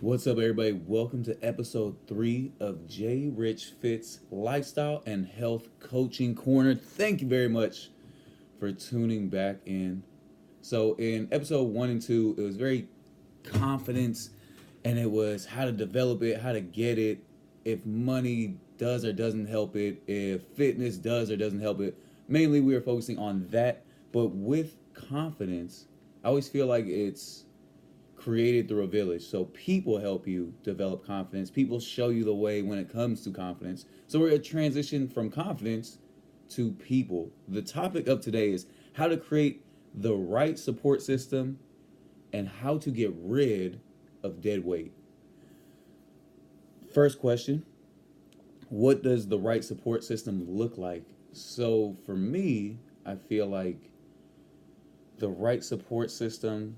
What's up, everybody? Welcome to episode 3 of J. Rich Fitz Lifestyle and Health Coaching Corner. Thank you very much for tuning back in. So, in episode 1 and 2, it was very confidence and it was how to develop it, how to get it, if money does or doesn't help it, if fitness does or doesn't help it. Mainly, we were focusing on that, but with confidence, I always feel like it's created through a village. So people help you develop confidence. People show you the way when it comes to confidence. So we're a transition from confidence to people. The topic of today is how to create the right support system and how to get rid of dead weight. First question, what does the right support system look like? So for me, I feel like the right support system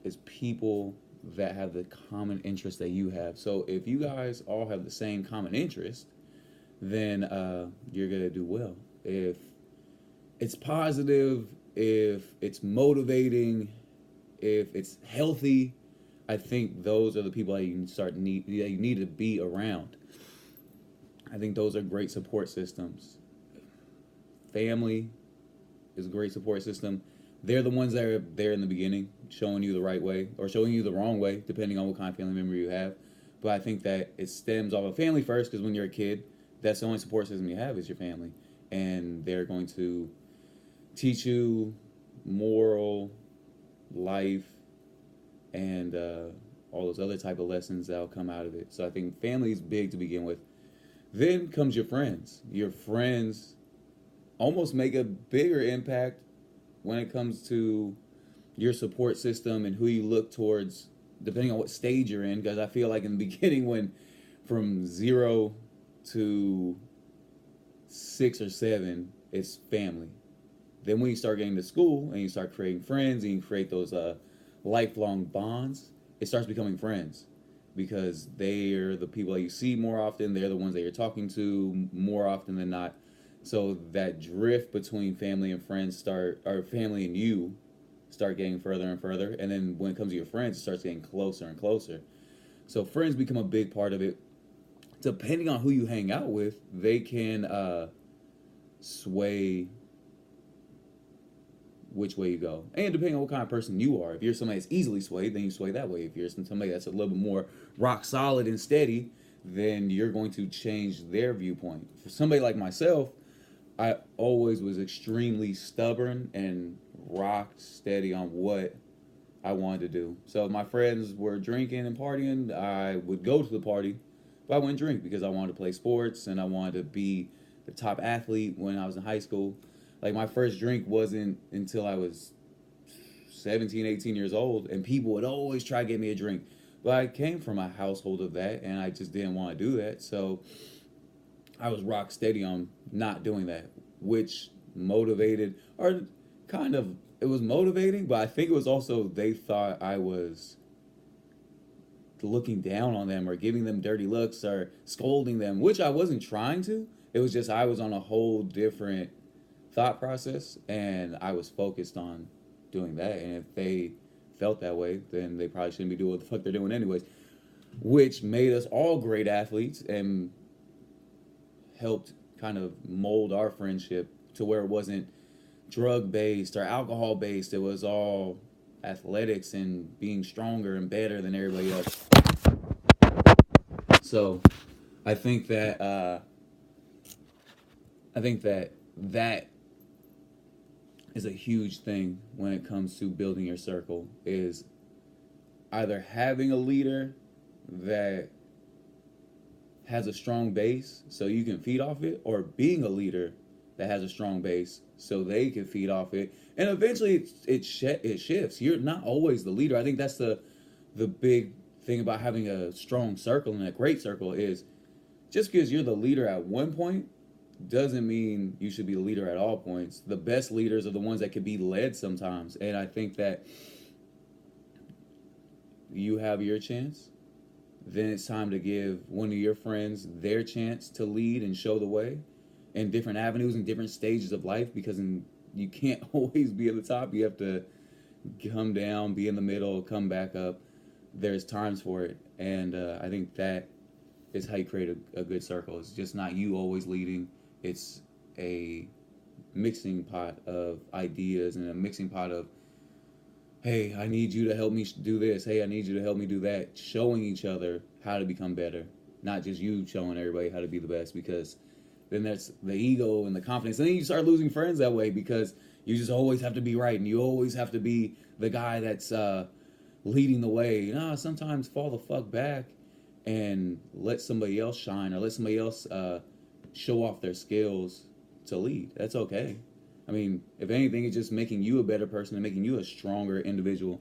is people that have the common interest that you have. So if you guys all have the same common interest, then you're gonna do well. If it's positive, if it's motivating, if it's healthy, I think those are the people that you need to be around. I think those are great support systems. Family is a great support system. They're the ones that are there in the beginning, showing you the right way or showing you the wrong way, depending on what kind of family member you have. But I think that it stems off of family first, because when you're a kid, that's the only support system you have is your family. And they're going to teach you moral, life, and all those other type of lessons that'll come out of it. So I think family is big to begin with. Then comes your friends. Your friends almost make a bigger impact when it comes to your support system and who you look towards, depending on what stage you're in. Because I feel like in the beginning, when from 0 to 6 or 7, it's family. Then when you start getting to school and you start creating friends and you create those lifelong bonds, it starts becoming friends, because they are the people that you see more often. They're the ones that you're talking to more often than not. So that drift between family and friends or family and you start getting further and further. And then when it comes to your friends, it starts getting closer and closer. So friends become a big part of it. Depending on who you hang out with, they can sway which way you go. And depending on what kind of person you are. If you're somebody that's easily swayed, then you sway that way. If you're somebody that's a little bit more rock solid and steady, then you're going to change their viewpoint. For somebody like myself, I always was extremely stubborn and rock steady on what I wanted to do. So if my friends were drinking and partying, I would go to the party, but I wouldn't drink because I wanted to play sports and I wanted to be the top athlete when I was in high school. Like, my first drink wasn't until I was 17, 18 years old, and people would always try to get me a drink. But I came from a household of that, and I just didn't want to do that. So I was rock steady on not doing that, which motivated, or kind of, it was motivating, but I think it was also they thought I was looking down on them or giving them dirty looks or scolding them, which I wasn't trying to. It was just I was on a whole different thought process and I was focused on doing that. And if they felt that way, then they probably shouldn't be doing what the fuck they're doing anyways, which made us all great athletes and helped kind of mold our friendship to where it wasn't drug based or alcohol based. It was all athletics and being stronger and better than everybody else. So I think that that is a huge thing when it comes to building your circle, is either having a leader that has a strong base so you can feed off it, or being a leader that has a strong base so they can feed off it. And eventually it shifts. You're not always the leader. I think that's the big thing about having a strong circle and a great circle, is just because you're the leader at one point doesn't mean you should be the leader at all points. The best leaders are the ones that can be led sometimes. And I think that you have your chance, then it's time to give one of your friends their chance to lead and show the way in different avenues and different stages of life, because you can't always be at the top. You have to come down, be in the middle, come back up. there's times for it, and I think that is how you create a good circle. It's just not you always leading. It's a mixing pot of ideas and a mixing pot of, hey, I need you to help me do this. Hey, I need you to help me do that. Showing each other how to become better, not just you showing everybody how to be the best, because then that's the ego and the confidence. And then you start losing friends that way because you just always have to be right and you always have to be the guy that's leading the way. Sometimes fall the fuck back and let somebody else shine, or let somebody else show off their skills to lead. That's okay. I mean, if anything, it's just making you a better person and making you a stronger individual.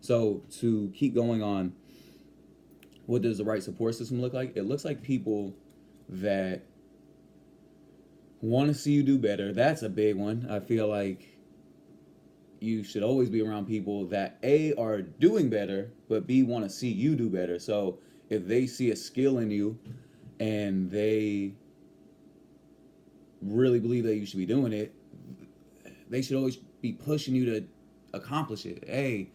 So to keep going on, what does the right support system look like? It looks like people that want to see you do better. That's a big one. I feel like you should always be around people that A, are doing better, but B, want to see you do better. So if they see a skill in you and they really believe that you should be doing it, they should always be pushing you to accomplish it. Hey,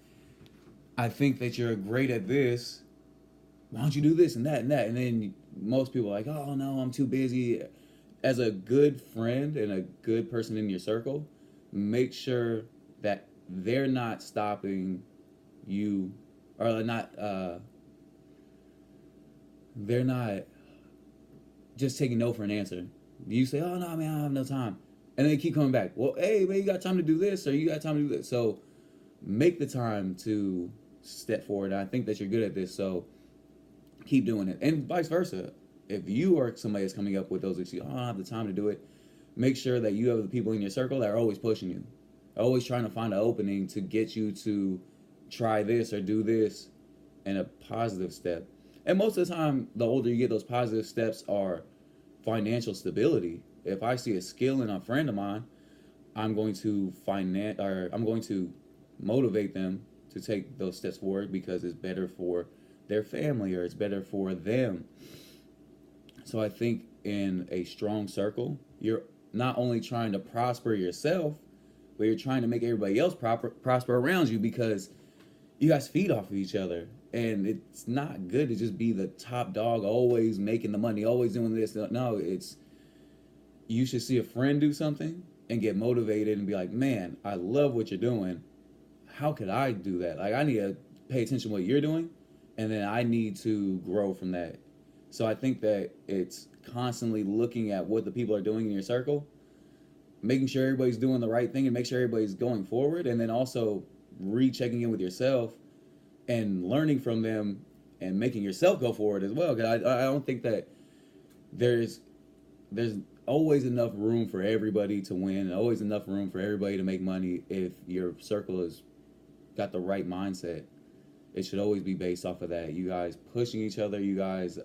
I think that you're great at this. Why don't you do this and that and that? And then most people are like, oh no, I'm too busy. As a good friend and a good person in your circle, make sure that they're not stopping you, or not they're not just taking no for an answer. You say, oh no, man, I have no time. And they keep coming back. Well, hey, man, you got time to do this, or you got time to do this. So make the time to step forward. I think that you're good at this, so keep doing it. And vice versa. If you are somebody that's coming up with those issues, I don't have the time to do it, make sure that you have the people in your circle that are always pushing you, always trying to find an opening to get you to try this or do this in a positive step. And most of the time, the older you get, those positive steps are financial stability. If I see a skill in a friend of mine, I'm going to I'm going to motivate them to take those steps forward because it's better for their family or it's better for them. So I think in a strong circle, you're not only trying to prosper yourself, but you're trying to make everybody else prosper around you, because you guys feed off of each other. And it's not good to just be the top dog, always making the money, always doing this. No, you should see a friend do something and get motivated and be like, man, I love what you're doing. How could I do that? Like, I need to pay attention to what you're doing, and then I need to grow from that. So I think that it's constantly looking at what the people are doing in your circle, making sure everybody's doing the right thing and make sure everybody's going forward, and then also rechecking in with yourself and learning from them and making yourself go forward as well. Because I don't think that there's always enough room for everybody to win, and always enough room for everybody to make money if your circle has got the right mindset. It should always be based off of that. You guys pushing each other, you guys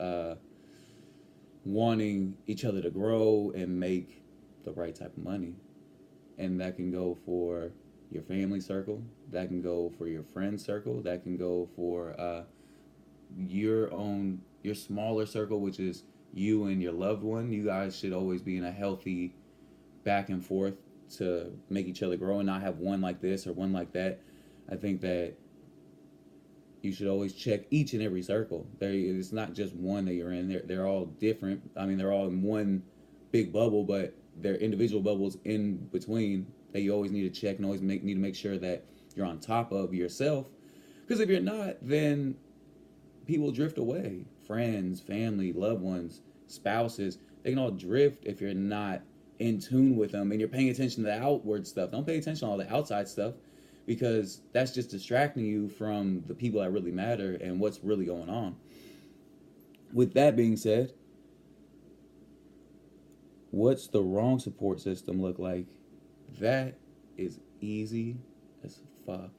wanting each other to grow and make the right type of money. And that can go for your family circle, that can go for your friend circle, that can go for your smaller circle, which is you and your loved one. You guys should always be in a healthy back and forth to make each other grow and not have one like this or one like that. I think that you should always check each and every circle. It's not just one that you're in. They're all different. I mean, they're all in one big bubble, but they're individual bubbles in between that you always need to check and always need to make sure that you're on top of yourself. Because if you're not, then people drift away. Friends, family, loved ones, spouses, they can all drift if you're not in tune with them and you're paying attention to the outward stuff. Don't pay attention to all the outside stuff, because that's just distracting you from the people that really matter and what's really going on. With that being said, what's the wrong support system look like? That is easy as fuck.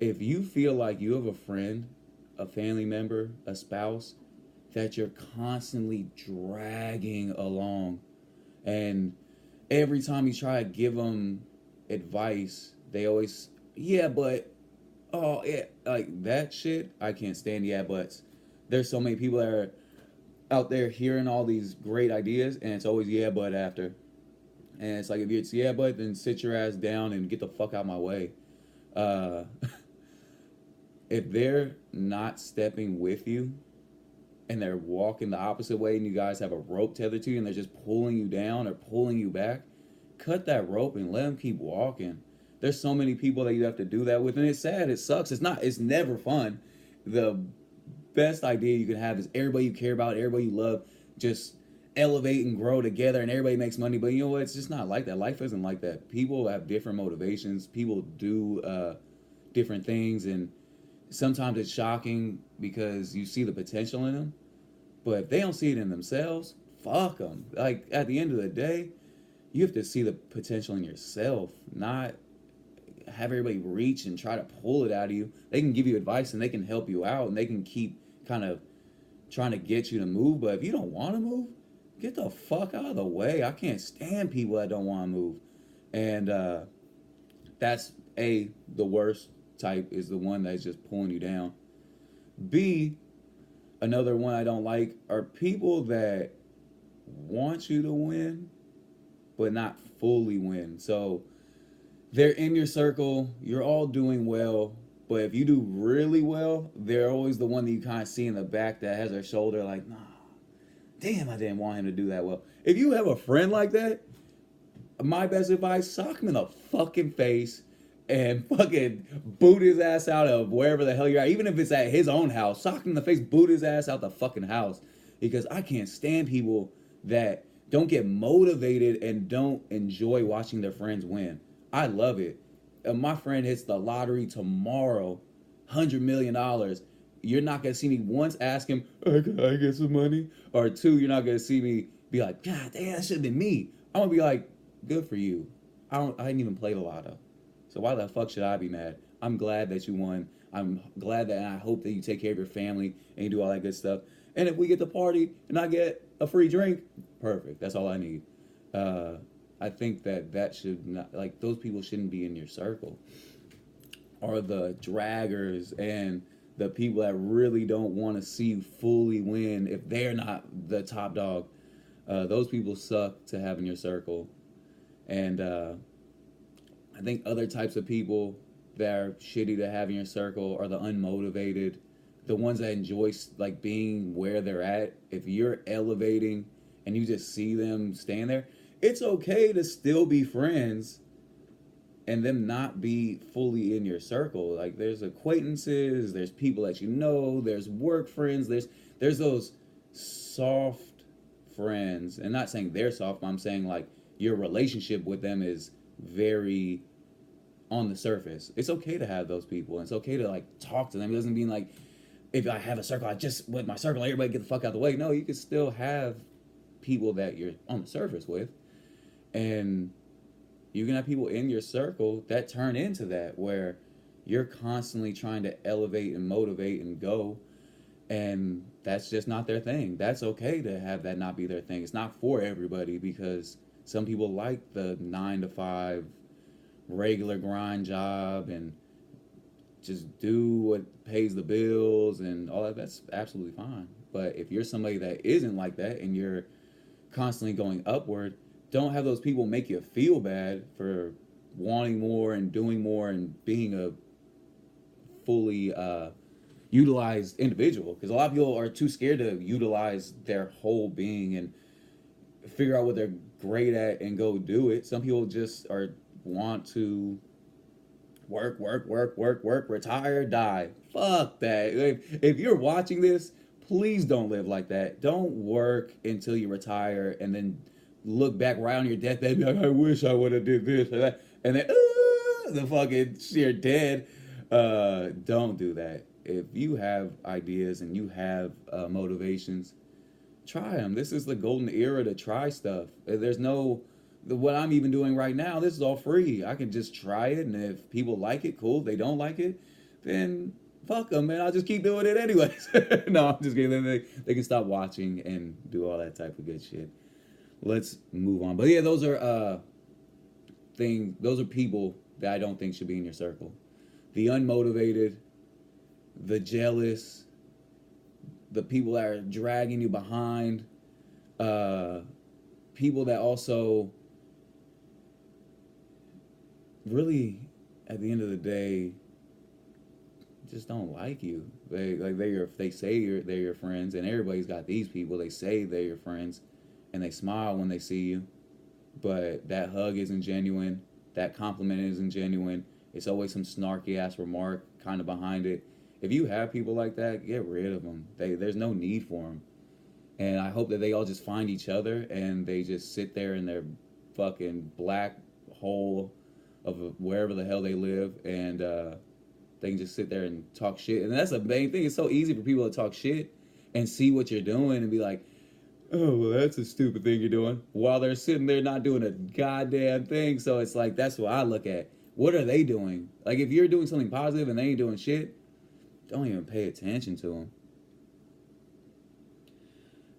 If you feel like you have a friend, a family member, a spouse that you're constantly dragging along, and every time you try to give them advice, they always, yeah, but, oh, yeah, like that shit, I can't stand yeah, buts. There's so many people that are out there hearing all these great ideas, and it's always yeah, but after. And it's like, if it's yeah, but, then sit your ass down and get the fuck out my way. If they're not stepping with you and they're walking the opposite way and you guys have a rope tethered to you and they're just pulling you down or pulling you back, cut that rope and let them keep walking. There's so many people that you have to do that with, and it's sad. It sucks. It's never fun. The best idea you can have is everybody you care about, everybody you love, just elevate and grow together, and everybody makes money. But you know what? It's just not like that. Life isn't like that. People have different motivations. People do different things, and sometimes it's shocking because you see the potential in them, but if they don't see it in themselves, fuck them. Like at the end of the day, you have to see the potential in yourself, not have everybody reach and try to pull it out of you. They can give you advice and they can help you out and they can keep kind of trying to get you to move. But if you don't want to move, get the fuck out of the way. I can't stand people that don't want to move. And that's the worst type is the one that's just pulling you down. B, another one I don't like are people that want you to win, but not fully win. So they're in your circle, you're all doing well, but if you do really well, they're always the one that you kind of see in the back that has their shoulder like, nah, damn, I didn't want him to do that well. If you have a friend like that, my best advice, sock him in the fucking face and fucking boot his ass out of wherever the hell you're at. Even if it's at his own house, sock him in the face, boot his ass out the fucking house. Because I can't stand people that don't get motivated and don't enjoy watching their friends win. I love it. My friend hits the lottery tomorrow, $100 million. You're not gonna see me once ask him, "Hey, can I get some money?" Or two, you're not gonna see me be like, "God damn, that should have been me." I'm gonna be like, "Good for you. I didn't even play the lotto, so why the fuck should I be mad? I'm glad that you won. I'm glad that, and I hope that you take care of your family and you do all that good stuff. And if we get to party and I get a free drink, perfect. That's all I need." I think that should not, like, those people shouldn't be in your circle. Or the draggers and the people that really don't want to see you fully win if they're not the top dog. Those people suck to have in your circle. And I think other types of people that are shitty to have in your circle are the unmotivated, the ones that enjoy like being where they're at. If you're elevating and you just see them staying there, it's okay to still be friends and them not be fully in your circle. Like there's acquaintances, there's people that you know, there's work friends, there's those soft friends. And not saying they're soft, but I'm saying like your relationship with them is very on the surface. It's okay to have those people. It's okay to like talk to them. It doesn't mean like if I have a circle, I just with my circle, everybody get the fuck out of the way. No, you can still have people that you're on the surface with. And you can have people in your circle that turn into that, where you're constantly trying to elevate and motivate and go, and that's just not their thing. That's okay to have that not be their thing. It's not for everybody, because some people like the 9 to 5 regular grind job and just do what pays the bills and all that. That's absolutely fine. But if you're somebody that isn't like that and you're constantly going upward, don't have those people make you feel bad for wanting more and doing more and being a fully utilized individual. Because a lot of people are too scared to utilize their whole being and figure out what they're great at and go do it. Some people just want to work, retire, die. Fuck that. If you're watching this, please don't live like that. Don't work until you retire and then look back right on your deathbed and be like, I wish I would have did this or that. And then, the fucking you're dead. Don't do that. If you have ideas and you have motivations, try them. This is the golden era to try stuff. There's no, what I'm even doing right now, this is all free. I can just try it, and if people like it, cool. If they don't like it, then fuck them, man. I'll just keep doing it anyways. No, I'm just kidding. They can stop watching and do all that type of good shit. Let's move on. But yeah, those are people that I don't think should be in your circle. The unmotivated, the jealous, the people that are dragging you behind, people that also really, at the end of the day, just don't like you. They say they're your friends, and everybody's got these people. They say they're your friends, and they smile when they see you, but that hug isn't genuine. That compliment isn't genuine. It's always some snarky ass remark kind of behind it. If you have people like that, get rid of them. There's no need for them. And I hope that they all just find each other and they just sit there in their fucking black hole of wherever the hell they live, and they can just sit there and talk shit. And that's the main thing. It's so easy for people to talk shit and see what you're doing and be like, oh, well, that's a stupid thing you're doing, while they're sitting there not doing a goddamn thing. So it's like, that's what I look at. What are they doing? Like, if you're doing something positive and they ain't doing shit, don't even pay attention to them.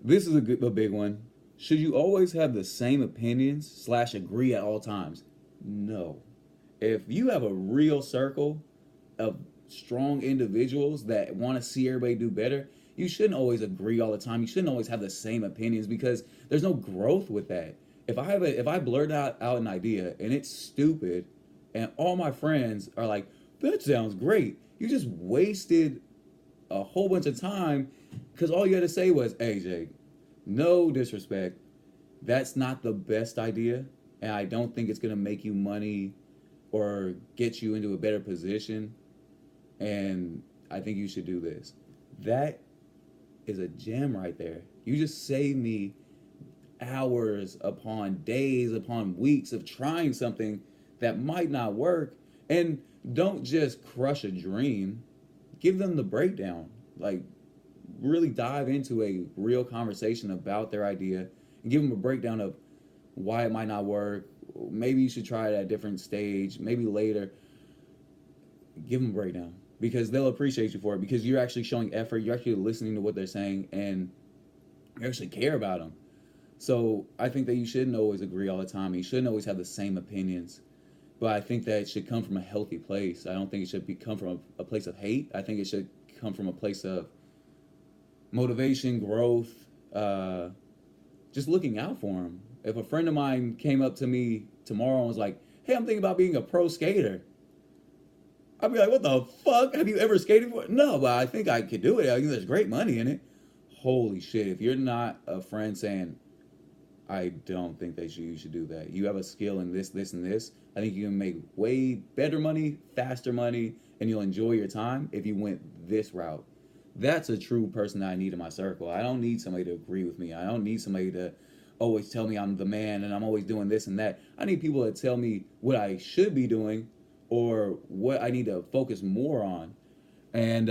This is a big one. Should you always have the same opinions slash agree at all times? No. If you have a real circle of strong individuals that want to see everybody do better, you shouldn't always agree all the time. You shouldn't always have the same opinions, because there's no growth with that. If I blurt out an idea and it's stupid, and all my friends are like, that sounds great, you just wasted a whole bunch of time, because all you had to say was, hey, Jake, no disrespect, that's not the best idea, and I don't think it's going to make you money or get you into a better position, and I think you should do this. That is a gem right there. You just saved me hours upon days upon weeks of trying something that might not work. And don't just crush a dream, give them the breakdown. Like, really dive into a real conversation about their idea and give them a breakdown of why it might not work. Maybe you should try it at a different stage, maybe later. Give them a breakdown, because they'll appreciate you for it, because you're actually showing effort, you're actually listening to what they're saying, and you actually care about them. So I think that you shouldn't always agree all the time. You shouldn't always have the same opinions. But I think that it should come from a healthy place. I don't think it should come from a place of hate. I think it should come from a place of motivation, growth, just looking out for them. If a friend of mine came up to me tomorrow and was like, hey, I'm thinking about being a pro skater, I'd be like, what the fuck? Have you ever skated before? No, but I think I could do it. I think there's great money in it. Holy shit. If you're not a friend saying, I don't think that you should do that, you have a skill in this, this, and this, I think you can make way better money, faster money, and you'll enjoy your time if you went this route. That's a true person that I need in my circle. I don't need somebody to agree with me. I don't need somebody to always tell me I'm the man and I'm always doing this and that. I need people to tell me what I should be doing or what I need to focus more on. And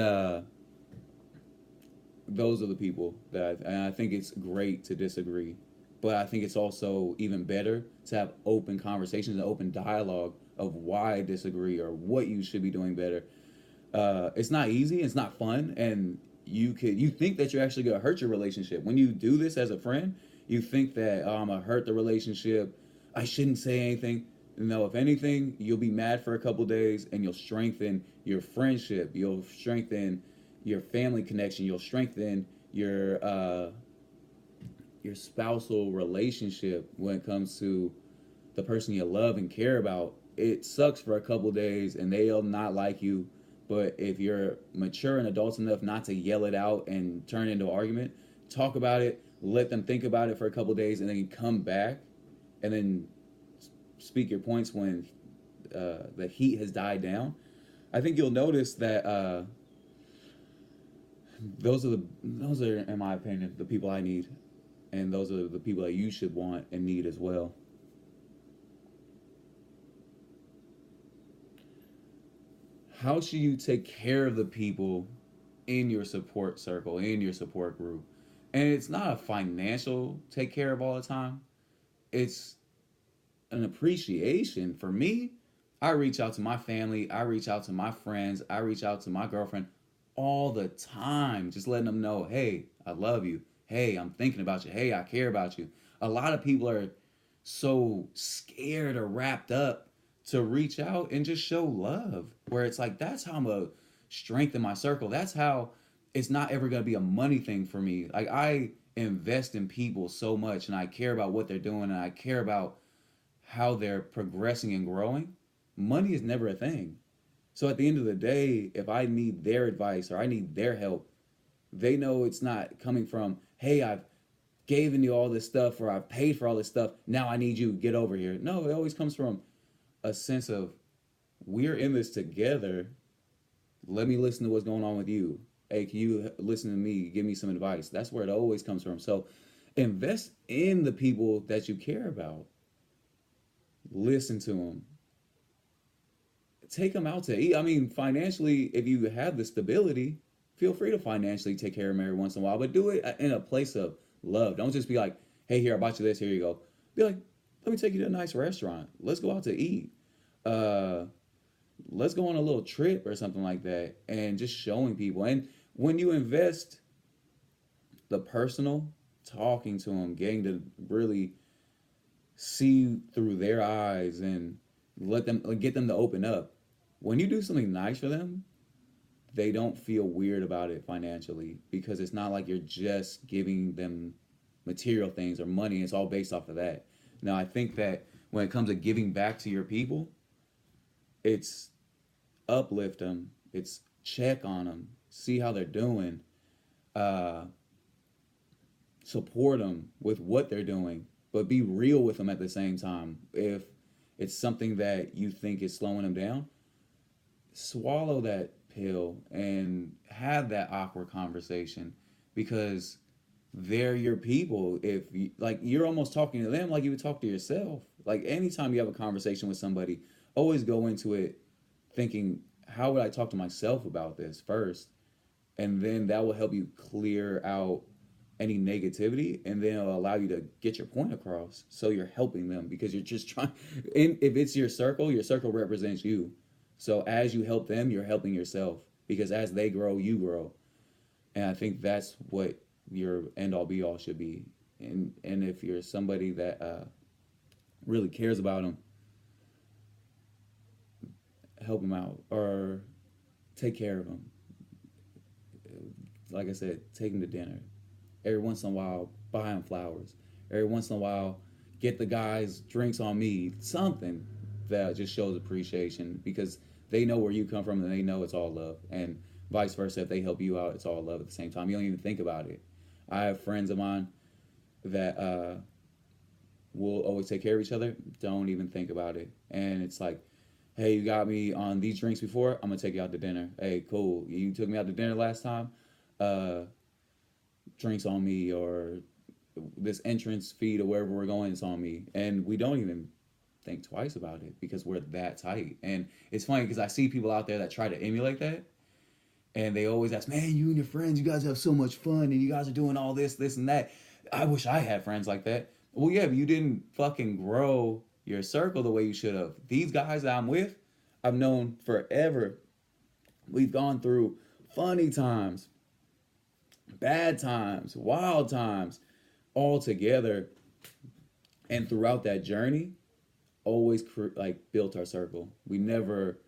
those are the people and I think it's great to disagree. But I think it's also even better to have open conversations and open dialogue of why I disagree or what you should be doing better. It's not easy, it's not fun, and you think that you're actually gonna hurt your relationship. When you do this as a friend, you think that, oh, I'm gonna hurt the relationship, I shouldn't say anything. No, if anything, you'll be mad for a couple days and you'll strengthen your friendship, you'll strengthen your family connection, you'll strengthen your spousal relationship when it comes to the person you love and care about. It sucks for a couple days and they'll not like you, but if you're mature and adult enough not to yell it out and turn it into an argument, talk about it, let them think about it for a couple days, and then you come back and then speak your points when the heat has died down. I think you'll notice that those are, in my opinion, the people I need, and those are the people that you should want and need as well. How should you take care of the people in your support circle, in your support group? And it's not a financial take care of all the time. It's an appreciation. For me, I reach out to my family, I reach out to my friends, I reach out to my girlfriend all the time, just letting them know, hey, I love you. Hey, I'm thinking about you. Hey, I care about you. A lot of people are so scared or wrapped up to reach out and just show love, where it's like, that's how I'm going to strengthen my circle. That's how it's not ever going to be a money thing for me. Like, I invest in people so much and I care about what they're doing and I care about how they're progressing and growing. Money is never a thing. So at the end of the day, if I need their advice or I need their help, they know it's not coming from, hey, I've given you all this stuff or I've paid for all this stuff. Now I need you, get over here. No, it always comes from a sense of, we're in this together. Let me listen to what's going on with you. Hey, can you listen to me? Give me some advice. That's where it always comes from. So invest in the people that you care about. Listen to them. Take them out to eat. I mean, financially, if you have the stability, feel free to financially take care of them every once in a while, but do it in a place of love. Don't just be like, hey, here, I bought you this. Here you go. Be like, let me take you to a nice restaurant. Let's go out to eat. Uh, let's go on a little trip or something like that, and just showing people. And when you invest the personal, talking to them, getting to really see through their eyes and let them get them to open up. When you do something nice for them, they don't feel weird about it financially, because it's not like you're just giving them material things or money. It's all based off of that. Now, I think that when it comes to giving back to your people, it's uplift them, it's check on them, see how they're doing, uh, support them with what they're doing, but be real with them at the same time. If it's something that you think is slowing them down, swallow that pill and have that awkward conversation, because they're your people. If you, like, you're almost talking to them like you would talk to yourself. Like, anytime you have a conversation with somebody, always go into it thinking, how would I talk to myself about this first? And then that will help you clear out any negativity, and then it'll allow you to get your point across. So you're helping them because you're just trying. And if it's your circle represents you. So as you help them, you're helping yourself, because as they grow, you grow. And I think that's what your end all be all should be. And if you're somebody that really cares about them, help them out or take care of them. Like I said, take them to dinner. Every once in a while, buy them flowers. Every once in a while, get the guys drinks on me. Something that just shows appreciation, because they know where you come from and they know it's all love. And vice versa, if they help you out, it's all love at the same time. You don't even think about it. I have friends of mine that will always take care of each other, don't even think about it. And it's like, hey, you got me on these drinks before, I'm gonna take you out to dinner. Hey, cool, you took me out to dinner last time, uh drinks on me, or this entrance fee to wherever we're going is on me. And we don't even think twice about it, because we're that tight. And it's funny because I see people out there that try to emulate that, and they always ask, man, you and your friends, you guys have so much fun and you guys are doing all this and that. I wish I had friends like that. Well, yeah, but you didn't fucking grow your circle the way you should have. These guys that I'm with, I've known forever. We've gone through funny times, bad times, wild times, all together. And throughout that journey, always like built our circle. We never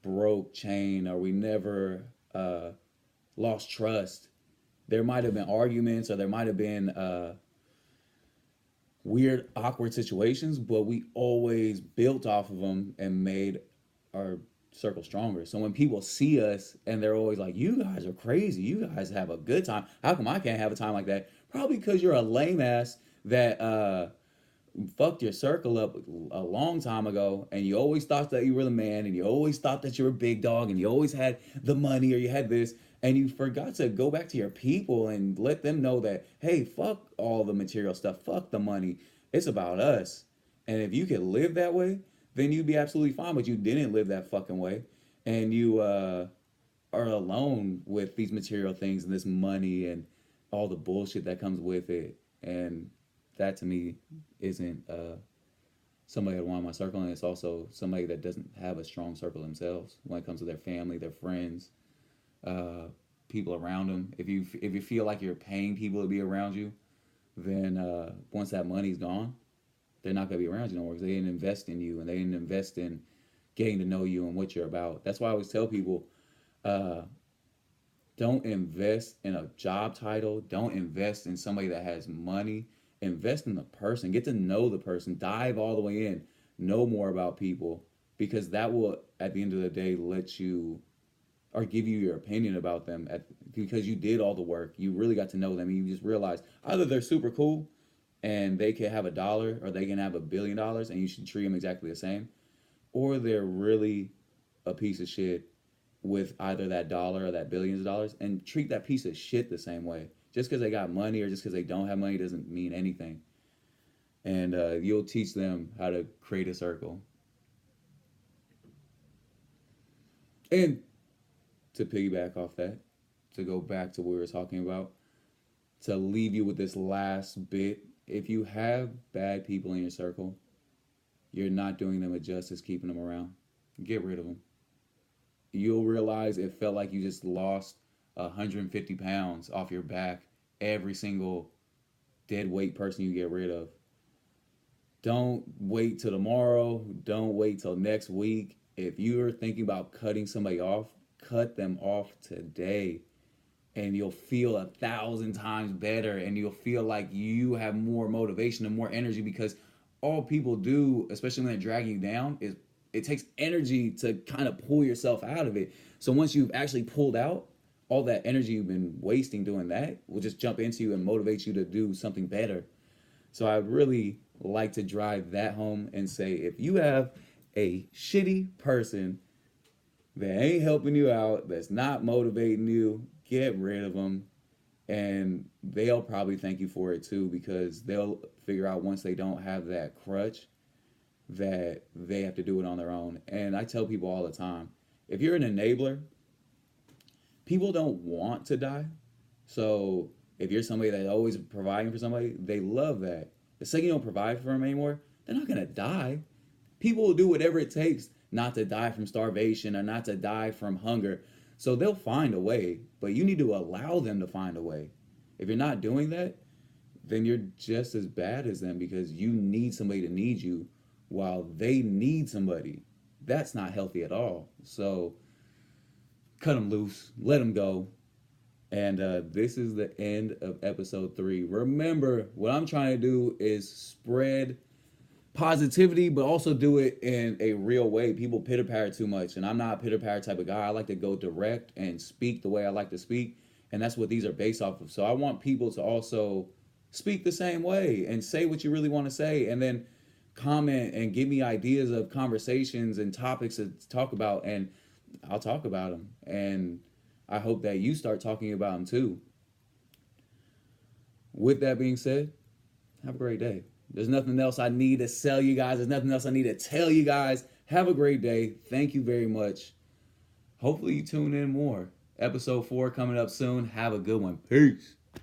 broke chain, or we never lost trust. There might have been arguments, or there might have been weird, awkward situations, but we always built off of them and made our circle stronger. So when people see us and they're always like, you guys are crazy, you guys have a good time, how come I can't have a time like that? Probably because you're a lame ass that fucked your circle up a long time ago, and you always thought that you were the man, and you always thought that you were a big dog, and you always had the money, or you had this, and you forgot to go back to your people and let them know that, hey, fuck all the material stuff, fuck the money, it's about us. And if you could live that way, then you'd be absolutely fine. But you didn't live that fucking way, and you are alone with these material things and this money and all the bullshit that comes with it. And that to me isn't somebody I want in my circle, and it's also somebody that doesn't have a strong circle themselves when it comes to their family, their friends, people around them. If you feel like you're paying people to be around you, then once that money's gone, they're not gonna be around you no more, because they didn't invest in you and they didn't invest in getting to know you and what you're about. That's why I always tell people, uh, don't invest in a job title. Don't invest in somebody that has money. Invest in the person. Get to know the person. Dive all the way in. Know more about people, because that will at the end of the day let you or give you your opinion about them because you did all the work. You really got to know them and you just realize either they're super cool and they can have $1 or they can have $1 billion and you should treat them exactly the same, or they're really a piece of shit with either that dollar or that billions of dollars and treat that piece of shit the same way. Just because they got money or just because they don't have money doesn't mean anything. And you'll teach them how to create a circle. And to piggyback off that, to go back to what we were talking about, to leave you with this last bit, if you have bad people in your circle, you're not doing them a justice keeping them around. Get rid of them. You'll realize it felt like you just lost 150 pounds off your back every single dead weight person you get rid of. Don't wait till tomorrow. Don't wait till next week. If you're thinking about cutting somebody off, cut them off today. And you'll feel 1,000 times better. And you'll feel like you have more motivation and more energy, because all people do, especially when they're dragging you down, is it takes energy to kind of pull yourself out of it. So once you've actually pulled out, all that energy you've been wasting doing that will just jump into you and motivate you to do something better. So I really like to drive that home and say, if you have a shitty person that ain't helping you out, that's not motivating you, get rid of them. And they'll probably thank you for it too, because they'll figure out once they don't have that crutch that they have to do it on their own. And I tell people all the time, if you're an enabler, people don't want to die. So if you're somebody that's always providing for somebody, they love that. The second you don't provide for them anymore, they're not going to die. People will do whatever it takes not to die from starvation or not to die from hunger. So they'll find a way, but you need to allow them to find a way. If you're not doing that, then you're just as bad as them, because you need somebody to need you while they need somebody. That's not healthy at all. So cut them loose, let them go. And this is the end of episode 3. Remember, what I'm trying to do is spread positivity, but also do it in a real way. People pitter-patter too much, and I'm not a pitter-patter type of guy. I like to go direct and speak the way I like to speak, and that's what these are based off of. So I want people to also speak the same way and say what you really want to say, and then comment and give me ideas of conversations and topics to talk about, and I'll talk about them. And I hope that you start talking about them too. With that being said, have a great day. There's nothing else I need to sell you guys. There's nothing else I need to tell you guys. Have a great day. Thank you very much. Hopefully you tune in more. Episode 4 coming up soon. Have a good one. Peace.